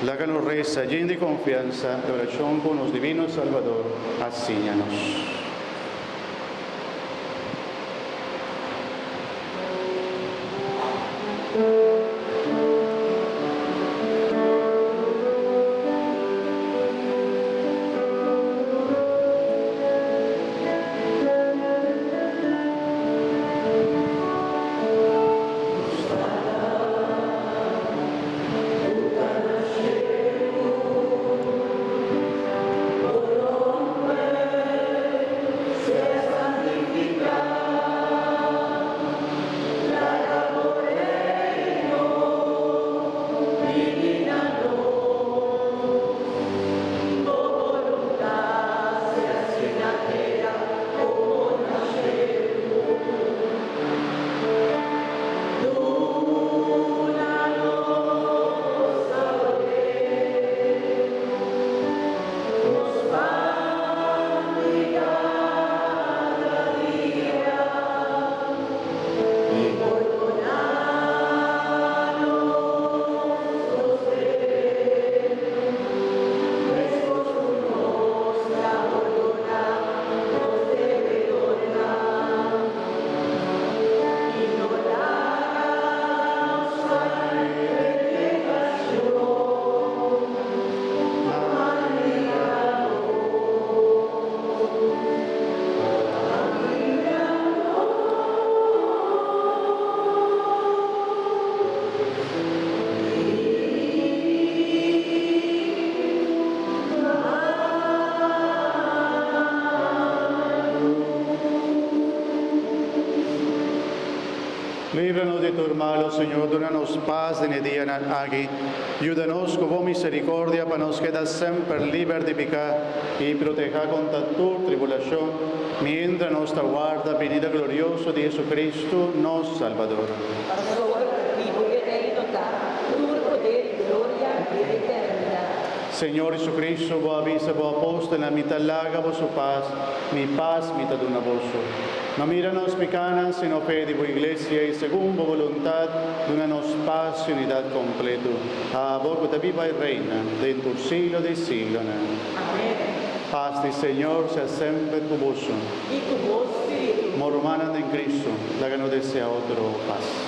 Láganos reza, llena de confianza, de oración con los divinos Salvador, asíñanos. Líbranos de tu mal, Señor, dónanos paz en el día aquí. Ayúdanos con tu misericordia para nos quedar siempre libres de pecar y proteger contra tu tribulación, mientras nos aguarda la venida gloriosa de Jesucristo, nuestro Salvador. Para solo vivo y eterno tu poder y gloria y eternidad. Señor Jesucristo, vos avisa, vos aposta en la mitad larga, vos su paz, mi paz, mitad de una vosso. No míranos mecanas, sino fe de vos iglesia, y según vos voluntad, donanos paz y unidad completo. A vos que viva y reina, dentro del siglo de siglo. Amén. Paz del Señor sea siempre con vos. Y tu voz, Espíritu. Mormanan en Cristo, la que nos desea otro paz.